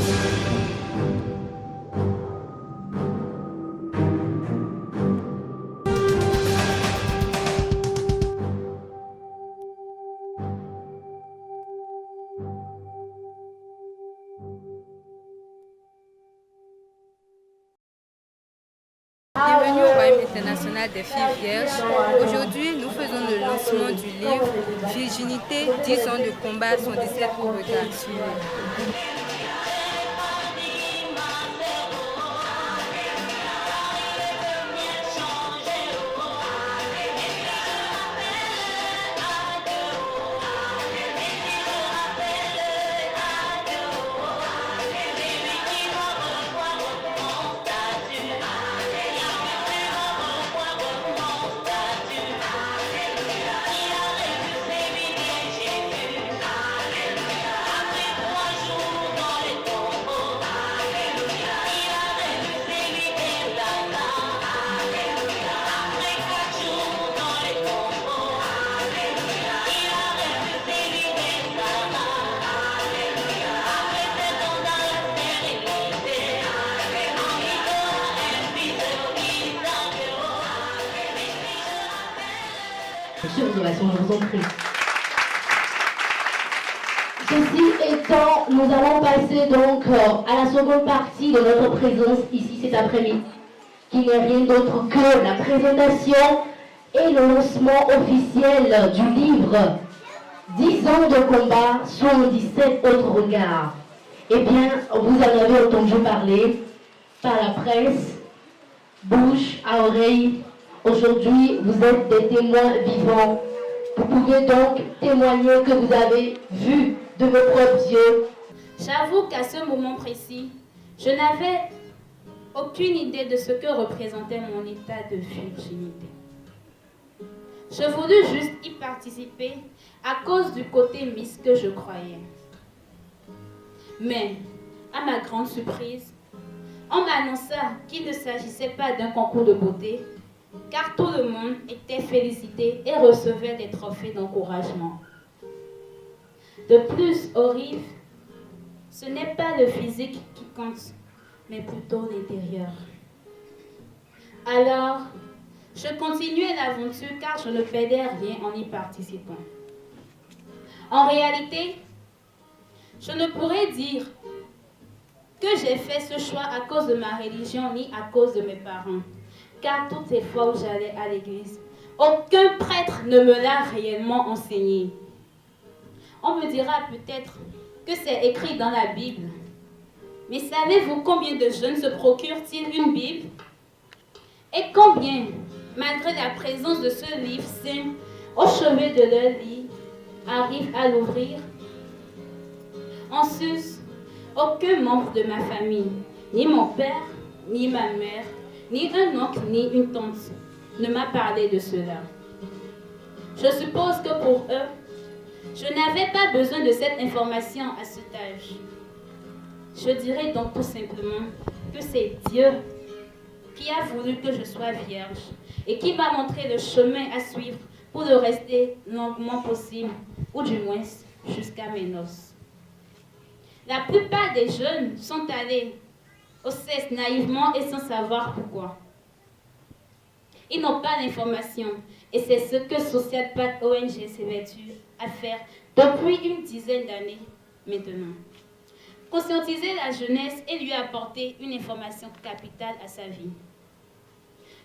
Bienvenue au Royaume international des filles vierges. Aujourd'hui, nous faisons le lancement du livre Virginité, 10 ans de combat, 117 regards sur lui. Je vous en prie. Ceci étant, nous allons passer donc à la seconde partie de notre présence ici cet après-midi, qui n'est rien d'autre que la présentation et le lancement officiel du livre 10 ans de combat, 117 autres regards. Eh bien, vous en avez entendu parler par la presse, bouche à oreille. Aujourd'hui, vous êtes des témoins vivants. Vous pouvez donc témoigner que vous avez vu de vos propres yeux. J'avoue qu'à ce moment précis, je n'avais aucune idée de ce que représentait mon état de virginité. Je voulus juste y participer à cause du côté Miss que je croyais. Mais, à ma grande surprise, on m'annonça qu'il ne s'agissait pas d'un concours de beauté, car tout le monde était félicité et recevait des trophées d'encouragement. De plus, au RIV, ce n'est pas le physique qui compte, mais plutôt l'intérieur. Alors, je continuais l'aventure car je ne perdais rien en y participant. En réalité, je ne pourrais dire que j'ai fait ce choix à cause de ma religion ni à cause de mes parents. Car toutes les fois où j'allais à l'église, aucun prêtre ne me l'a réellement enseigné. On me dira peut-être que c'est écrit dans la Bible. Mais savez-vous combien de jeunes se procurent-ils une Bible? Et combien, malgré la présence de ce livre saint au chevet de leur lit, arrivent à l'ouvrir? En sus, aucun membre de ma famille, ni mon père, ni ma mère, ni un oncle, ni une tante, ne m'a parlé de cela. Je suppose que pour eux, je n'avais pas besoin de cette information à cet âge. Je dirais donc tout simplement que c'est Dieu qui a voulu que je sois vierge et qui m'a montré le chemin à suivre pour le rester longuement possible, ou du moins jusqu'à mes noces. La plupart des jeunes sont allés au cesse naïvement et sans savoir pourquoi. Ils n'ont pas d'informations et c'est ce que Social Pact ONG s'est vêtu à faire depuis une dizaine d'années maintenant. Conscientiser la jeunesse et lui apporter une information capitale à sa vie.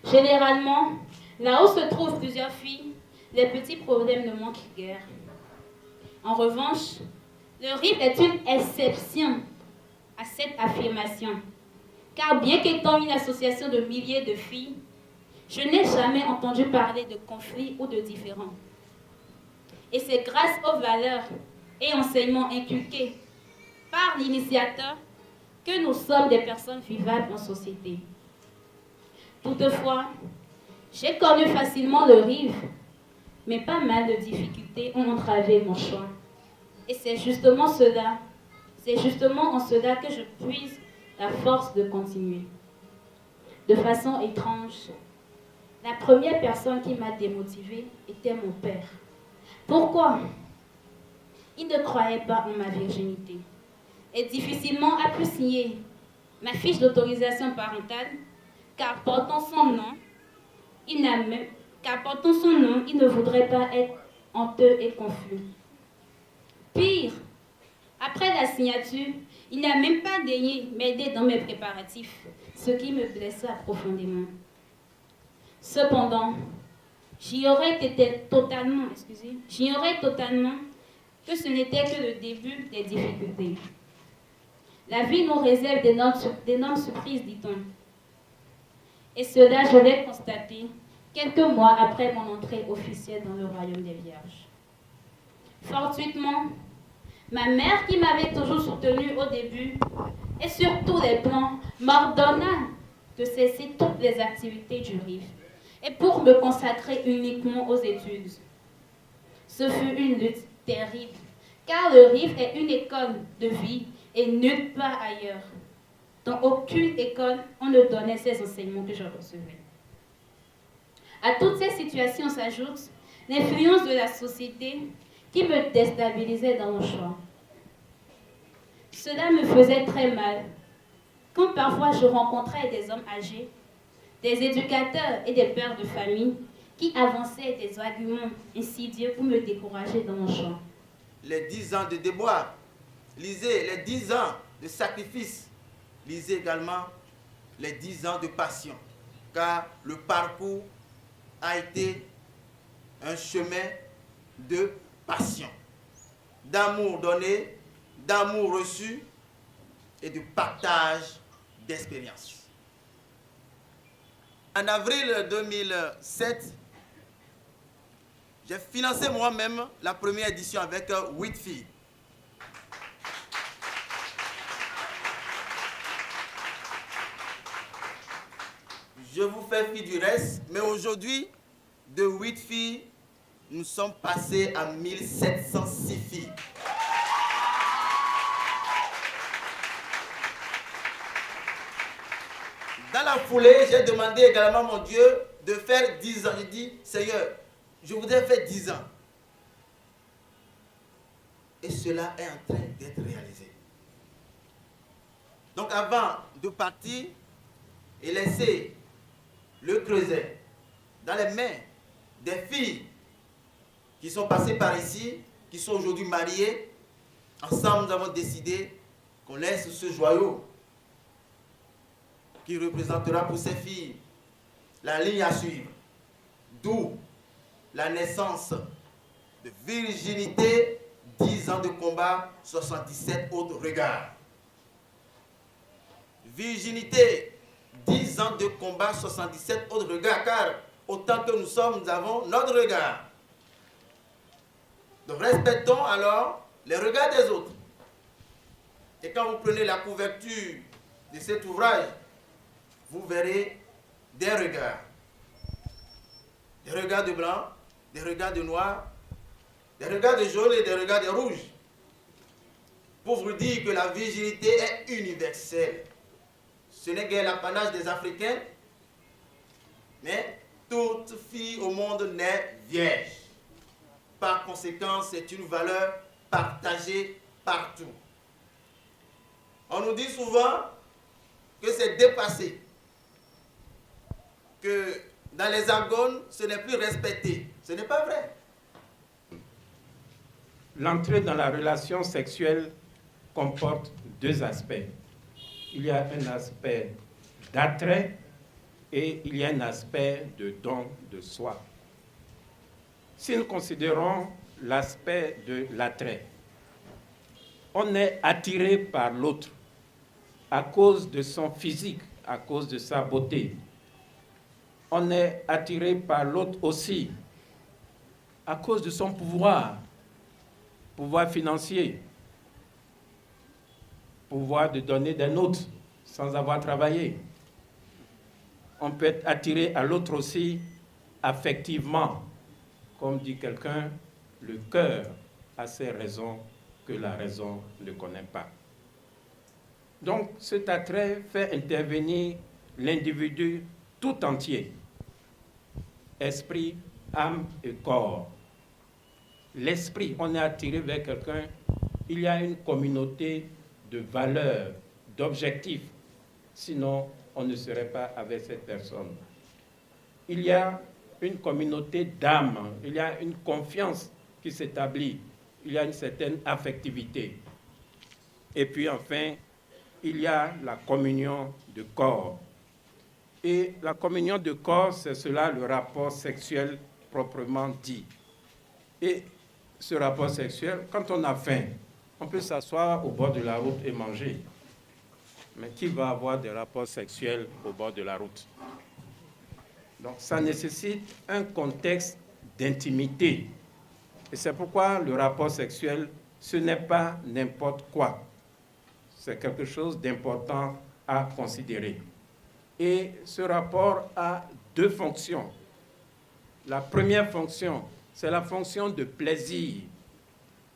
Généralement, là où se trouvent plusieurs filles, les petits problèmes ne manquent guère. En revanche, le RIV est une exception à cette affirmation. Car bien qu'étant une association de milliers de filles, je n'ai jamais entendu parler de conflits ou de différends. Et c'est grâce aux valeurs et enseignements inculqués par l'initiateur que nous sommes des personnes vivables en société. Toutefois, j'ai connu facilement le RIV, mais pas mal de difficultés ont entravé mon choix. Et c'est justement en cela que je puise la force de continuer. De façon étrange, la première personne qui m'a démotivée était mon père. Pourquoi? Il ne croyait pas en ma virginité. et difficilement a pu signer ma fiche d'autorisation parentale, car portant son nom, il ne voudrait pas être honteux et confus. Pire, après la signature, il n'a même pas daigné m'aider dans mes préparatifs, ce qui me blessa profondément. Cependant, j'ignorais totalement que ce n'était que le début des difficultés. La vie nous réserve d'énormes surprises, dit-on. Et cela, je l'ai constaté quelques mois après mon entrée officielle dans le royaume des vierges. Fortuitement, ma mère, qui m'avait toujours soutenue au début et sur tous les plans, m'ordonna de cesser toutes les activités du RIF et pour me consacrer uniquement aux études. Ce fut une lutte terrible, car le RIF est une école de vie et nulle part ailleurs. Dans aucune école, on ne donnait ces enseignements que je recevais. À toutes ces situations s'ajoute l'influence de la société qui me déstabilisait dans mon choix. Cela me faisait très mal, quand parfois je rencontrais des hommes âgés, des éducateurs et des pères de famille qui avançaient des arguments insidieux pour me décourager dans mon choix. Les 10 ans de déboire, lisez les 10 ans de sacrifice, lisez également les 10 ans de passion, car le parcours a été un chemin de passion, d'amour donné, d'amour reçu et de partage d'expérience. En avril 2007, j'ai financé moi-même la première édition avec 8 filles. Je vous fais fi du reste, mais aujourd'hui, de 8 filles, nous sommes passés à 1706 filles. Dans la foulée, j'ai demandé également à mon Dieu de faire 10 ans. J'ai dit, Seigneur, je voudrais faire 10 ans. Et cela est en train d'être réalisé. Donc avant de partir et laisser le creuset dans les mains des filles qui sont passées par ici, qui sont aujourd'hui mariées, ensemble nous avons décidé qu'on laisse ce joyau qui représentera pour ces filles la ligne à suivre. D'où la naissance de virginité, 10 ans de combat, 77 autres regards. Virginité, 10 ans de combat, 77 autres regards, car autant que nous sommes, nous avons notre regard. Donc respectons alors les regards des autres. Et quand vous prenez la couverture de cet ouvrage, vous verrez des regards. Des regards de blanc, des regards de noir, des regards de jaune et des regards de rouge. Pour vous dire que la virginité est universelle. Ce n'est guère l'apanage des Africains, mais toute fille au monde naît vierge. Par conséquent, c'est une valeur partagée partout. On nous dit souvent que c'est dépassé, que dans les agones, ce n'est plus respecté. Ce n'est pas vrai. L'entrée dans la relation sexuelle comporte deux aspects. Il y a un aspect d'attrait et il y a un aspect de don de soi. Si nous considérons l'aspect de l'attrait, on est attiré par l'autre à cause de son physique, à cause de sa beauté. On est attiré par l'autre aussi à cause de son pouvoir financier, pouvoir de donner des notes sans avoir travaillé. On peut être attiré à l'autre aussi affectivement. Comme dit quelqu'un, le cœur a ses raisons que la raison ne connaît pas. Donc cet attrait fait intervenir l'individu tout entier, esprit, âme et corps. L'esprit, on est attiré vers quelqu'un, il y a une communauté de valeurs, d'objectifs. Sinon, on ne serait pas avec cette personne. Il y a une communauté d'âme, il y a une confiance qui s'établit, il y a une certaine affectivité. Et puis enfin, il y a la communion de corps. Et la communion de corps, c'est cela le rapport sexuel proprement dit. Et ce rapport sexuel, quand on a faim, on peut s'asseoir au bord de la route et manger. Mais qui va avoir des rapports sexuels au bord de la route? Donc ça nécessite un contexte d'intimité. Et c'est pourquoi le rapport sexuel, ce n'est pas n'importe quoi. C'est quelque chose d'important à considérer. Et ce rapport a deux fonctions. La première fonction, c'est la fonction de plaisir.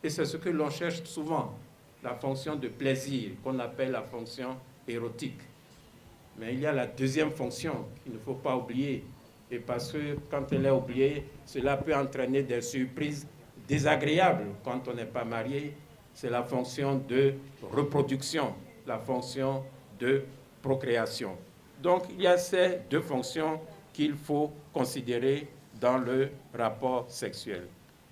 Et c'est ce que l'on cherche souvent, la fonction de plaisir, qu'on appelle la fonction érotique. Mais il y a la deuxième fonction qu'il ne faut pas oublier. Et parce que quand elle est oubliée, cela peut entraîner des surprises désagréables quand on n'est pas marié. C'est la fonction de reproduction, la fonction de procréation. Donc il y a ces deux fonctions qu'il faut considérer dans le rapport sexuel.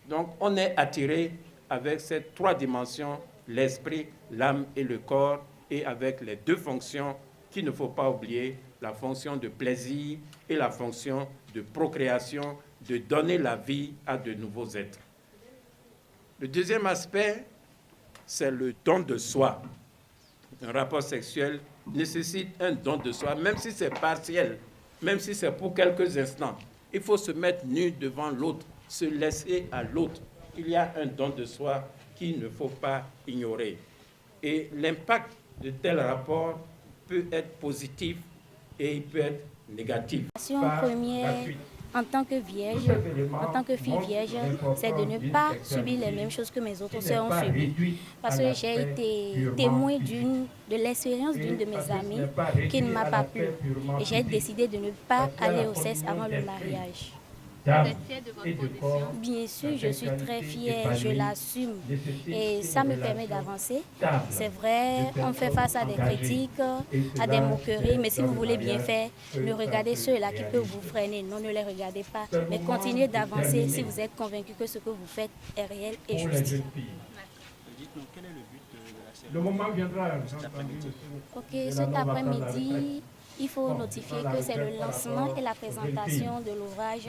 Donc on est attiré avec ces trois dimensions, l'esprit, l'âme et le corps, et avec les deux fonctions qu'il ne faut pas oublier, la fonction de plaisir et la fonction de procréation, de donner la vie à de nouveaux êtres. Le deuxième aspect, c'est le don de soi. Un rapport sexuel nécessite un don de soi, même si c'est partiel, même si c'est pour quelques instants. Il faut se mettre nu devant l'autre, se laisser à l'autre. Il y a un don de soi qu'il ne faut pas ignorer. Et l'impact de tel rapport peut être positif et il peut être négatif. Première, en tant que vierge, en tant que fille vierge, c'est de ne pas subir les mêmes choses que mes autres sœurs ont subi. Parce que j'ai été témoin de l'expérience d'une de mes amies qui ne m'a pas plu. Et j'ai décidé de ne pas aller au sexe avant le mariage. Vous êtes fière de votre condition? Bien sûr, je suis très fière, je l'assume et ça me permet d'avancer. C'est vrai, on fait face à des critiques, à des moqueries, mais si vous voulez bien faire, ne regardez ceux-là qui peuvent vous freiner. Non, ne les regardez pas, mais continuez d'avancer si vous êtes convaincu que ce que vous faites est réel et juste. Dites-nous, quel est le but de la cérémonie? Le moment viendra. Ok, cet après-midi, il faut notifier que c'est le lancement et la présentation de l'ouvrage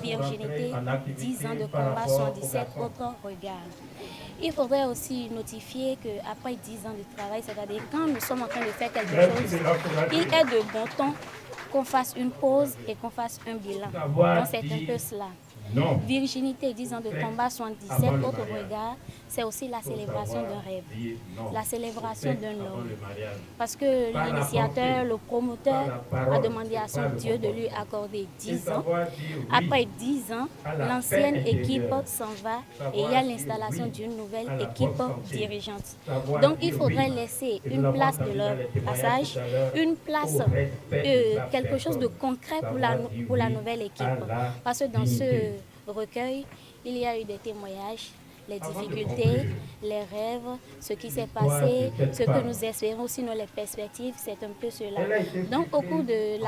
Virginité, 10 ans de combat, 77 autres regards. Il faudrait aussi notifier qu'après 10 ans de travail, c'est-à-dire quand nous sommes en train de faire quelque chose, il est de bon ton qu'on fasse une pause et qu'on fasse un bilan. Donc c'est un peu cela. Non. Virginité, 10 ans de combat, 77 autres regards, c'est aussi la célébration d'un rêve, la célébration d'un homme. Parce que l'initiateur, le promoteur a demandé à son Dieu de lui accorder 10 ans. Après 10 ans, l'ancienne équipe s'en va et il y a l'installation d'une nouvelle équipe dirigeante. Donc il faudrait laisser une place de leur passage, une place, quelque chose de concret pour la nouvelle équipe. Parce que dans ce recueil, il y a eu des témoignages, les difficultés, les rêves, ce qui s'est passé, ce que nous espérons, sinon les perspectives, c'est un peu cela. Donc au cours de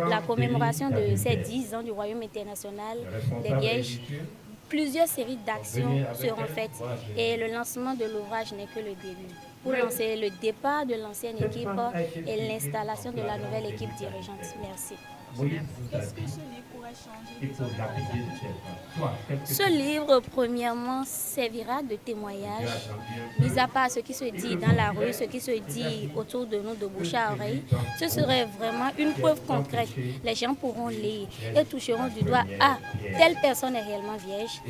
la commémoration de ces 10 ans du Royaume international des Vierges, plusieurs séries d'actions seront faites et le lancement de l'ouvrage n'est que le début. Pour lancer le départ de l'ancienne équipe et l'installation de la nouvelle équipe dirigeante. Merci. Qu'est-ce que ce livre pourrait changer les autres? Ce livre, premièrement, servira de témoignage, mis à part ce qui se dit dans la rue, ce qui se dit autour de nous de bouche à oreille. Ce serait vraiment une preuve concrète. Les gens pourront lire et toucheront du doigt « Ah, telle personne est réellement vierge. »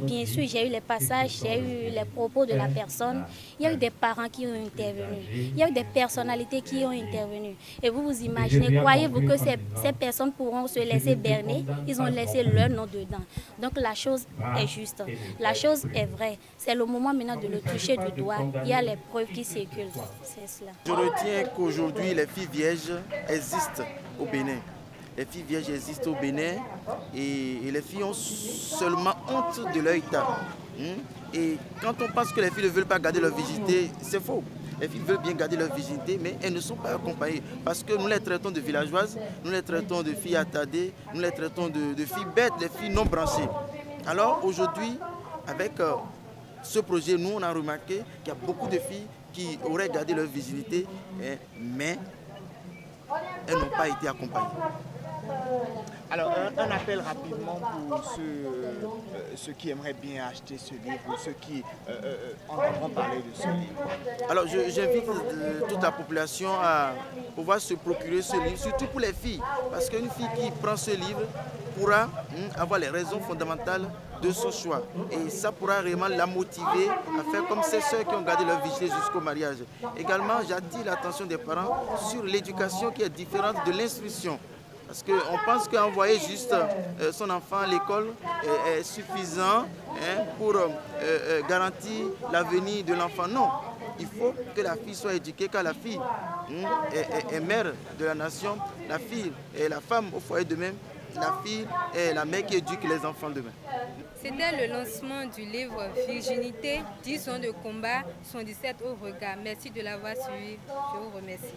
Bien sûr, j'ai eu les passages, j'ai eu les propos de la personne. Il y a eu des parents qui ont intervenu. Il y a eu des personnalités qui ont intervenu. Et vous vous imaginez, croyez-vous que ces personnes pourront se laisser berner? Ils ont laissé leur nom dedans. Donc la chose est juste. La chose est vraie. C'est le moment maintenant de le toucher du doigt. Il y a les preuves qui circulent. C'est cela. Je retiens qu'aujourd'hui, les filles vierges existent au Bénin. Les filles vierges existent au Bénin et les filles ont seulement honte de leur état. Et quand on pense que les filles ne veulent pas garder leur virginité, c'est faux. les filles veulent bien garder leur virginité, mais elles ne sont pas accompagnées. Parce que nous les traitons de villageoises, nous les traitons de filles attardées, nous les traitons de filles bêtes, de filles non branchées. Alors aujourd'hui, avec ce projet, nous on a remarqué qu'il y a beaucoup de filles qui auraient gardé leur virginité, mais elles n'ont pas été accompagnées. Alors, un appel rapidement pour ceux qui aimeraient bien acheter ce livre ou ceux qui entendront parler de ce livre. Alors, j'invite toute la population à pouvoir se procurer ce livre, surtout pour les filles, parce qu'une fille qui prend ce livre pourra avoir les raisons fondamentales de son choix. Et ça pourra réellement la motiver à faire comme ces sœurs qui ont gardé leur virginité jusqu'au mariage. Également, j'attire l'attention des parents sur l'éducation qui est différente de l'instruction. Parce qu'on pense qu'envoyer juste son enfant à l'école est suffisant pour garantir l'avenir de l'enfant. Non, il faut que la fille soit éduquée, car la fille est mère de la nation, la fille est la femme au foyer de même, la fille est la mère qui éduque les enfants demain. C'était le lancement du livre Virginité, 10 ans de combat, 77 au regard. Merci de l'avoir suivi. Je vous remercie.